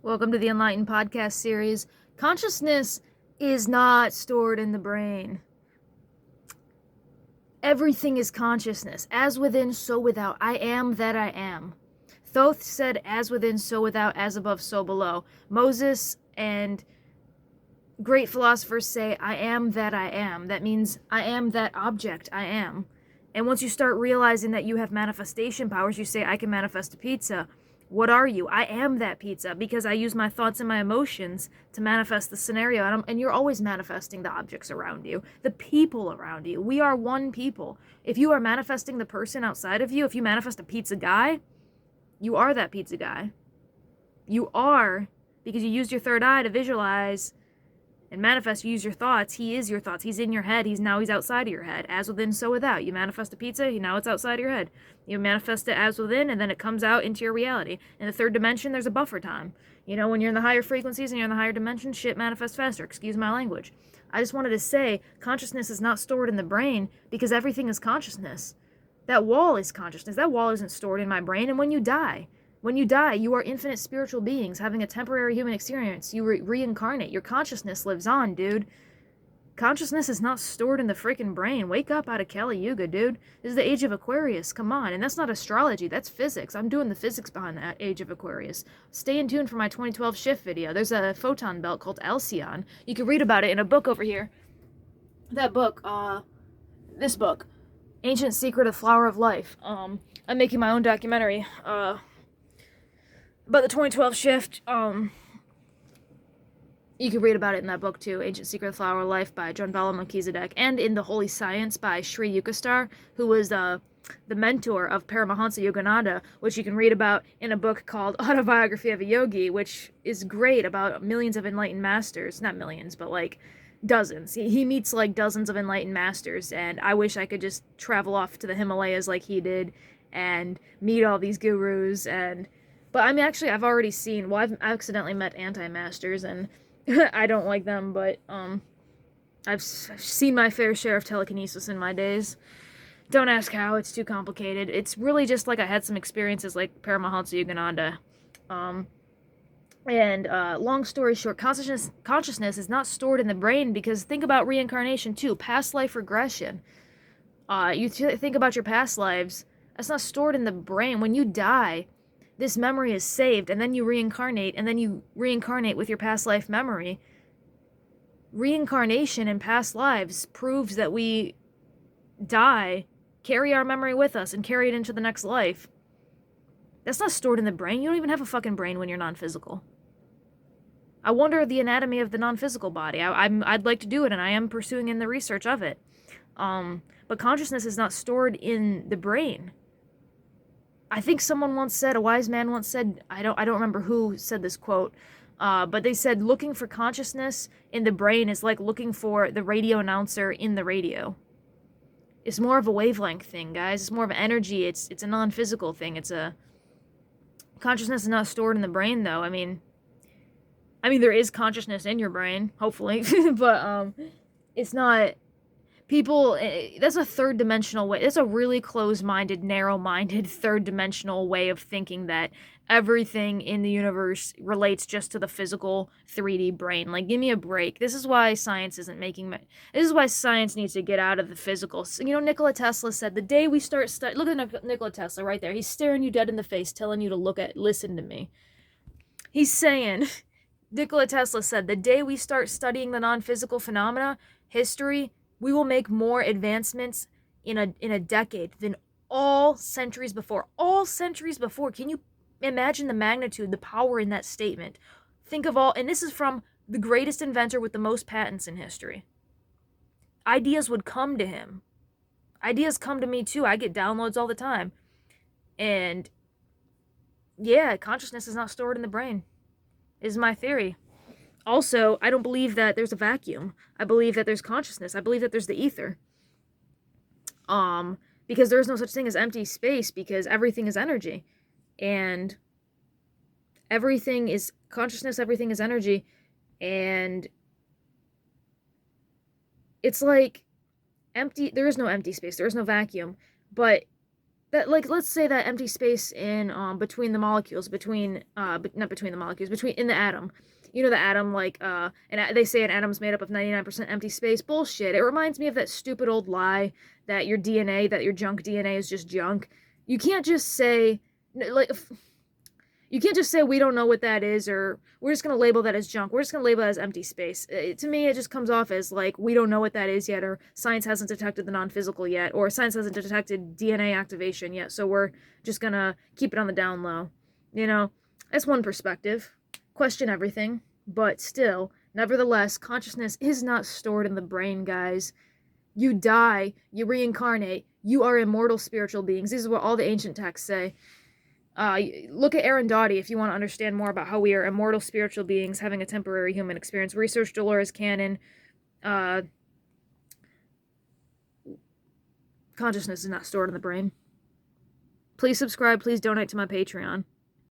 Welcome to the Enlightened Podcast series. Consciousness is not stored in the brain. Everything is consciousness. As within, so without. I am that I am. Thoth said, as within, so without, as above, so below. Moses and great philosophers say, I am that I am. That means I am that object I am. And once you start realizing that you have manifestation powers, you say, I can manifest a pizza. What are you? I am that pizza because I use my thoughts and my emotions to manifest the scenario. And you're always manifesting the objects around you, the people around you. We are one people. If you are manifesting the person outside of you, if you manifest a pizza guy, you are that pizza guy. You are, because you used your third eye to visualize and manifest, you use your thoughts. He is your thoughts. He's in your head. He's outside of your head. As within, so without. You manifest a pizza, now it's outside of your head. You manifest it as within, and then it comes out into your reality. In the third dimension, there's a buffer time. When you're in the higher frequencies and you're in the higher dimension, shit manifests faster. Excuse my language. I just wanted to say, consciousness is not stored in the brain because everything is consciousness. That wall is consciousness. That wall isn't stored in my brain. And when you die, you are infinite spiritual beings having a temporary human experience. You reincarnate. Your consciousness lives on, dude. Consciousness is not stored in the freaking brain. Wake up out of Kali Yuga, dude. This is the age of Aquarius. Come on. And that's not astrology. That's physics. I'm doing the physics behind that age of Aquarius. Stay in tune for my 2012 shift video. There's a photon belt called Alcyon. You can read about it in a book over here. That book, this book, Ancient Secret of Flower of Life. I'm making my own documentary, but the 2012 shift, you can read about it in that book too, Ancient Secret of Flower of Life by John Vala Melchizedek, and in The Holy Science by Sri Yukastar, who was the mentor of Paramahansa Yogananda, which you can read about in a book called Autobiography of a Yogi, which is great about millions of enlightened masters. Not millions, but like dozens. He meets like dozens of enlightened masters, and I wish I could just travel off to the Himalayas like he did and meet all these gurus. But I mean, actually, I've already seen. Well, I've accidentally met anti-masters, and I don't like them. But I've seen my fair share of telekinesis in my days. Don't ask how. It's too complicated. It's really just like I had some experiences like Paramahansa Yogananda. Long story short, consciousness is not stored in the brain because think about reincarnation too. Past life regression. Think about your past lives. That's not stored in the brain. When you die, this memory is saved, and then you reincarnate, and then you reincarnate with your past life memory. Reincarnation in past lives proves that we die, carry our memory with us, and carry it into the next life. That's not stored in the brain. You don't even have a fucking brain when you're non-physical. I wonder the anatomy of the non-physical body. I'd like to do it, and I am pursuing in the research of it. But consciousness is not stored in the brain. I think someone once said, a wise man once said, I don't remember who said this quote, but they said looking for consciousness in the brain is like looking for the radio announcer in the radio. It's more of a wavelength thing, guys. It's more of an energy. It's a non-physical thing. Consciousness is not stored in the brain, though. I mean, there is consciousness in your brain, hopefully, but it's not. People, that's a third dimensional way. That's a really closed-minded, narrow-minded, third dimensional way of thinking that everything in the universe relates just to the physical 3D brain. Like, give me a break. This is why science isn't making. This is why science needs to get out of the physical. Nikola Tesla said, the day we start look at Nikola Tesla right there. He's staring you dead in the face, telling you to listen to me. He's saying, Nikola Tesla said, the day we start studying the non-physical phenomena, history, we will make more advancements in a decade than all centuries before. All centuries before. Can you imagine the magnitude, the power in that statement? Think of all, and this is from the greatest inventor with the most patents in history. Ideas would come to him. Ideas come to me too. I get downloads all the time. And yeah, consciousness is not stored in the brain, is my theory. Also, I don't believe that there's a vacuum. I believe that there's consciousness. I believe that there's the ether. Because there's no such thing as empty space, because everything is energy. And everything is consciousness, everything is energy. And it's like empty, there is no empty space, there is no vacuum. But that, like, let's say that empty space in between the molecules, between not between the molecules, between in the atom. You know, the atom, like, and they say an atom's made up of 99% empty space. Bullshit. It reminds me of that stupid old lie that your DNA, that your junk DNA is just junk. You can't just say, like, you can't just say we don't know what that is, or we're just going to label that as junk. We're just going to label it as empty space. To me, it just comes off as like we don't know what that is yet, or science hasn't detected the non-physical yet, or science hasn't detected DNA activation yet, so we're just going to keep it on the down low. You know, that's one perspective. Question everything, but still, nevertheless, consciousness is not stored in the brain, guys. You die, you reincarnate, you are immortal spiritual beings. This is what all the ancient texts say. Look at Arundhati if you want to understand more about how we are immortal spiritual beings having a temporary human experience. Research Dolores Cannon. Consciousness is not stored in the brain. Please subscribe. Please donate to my Patreon.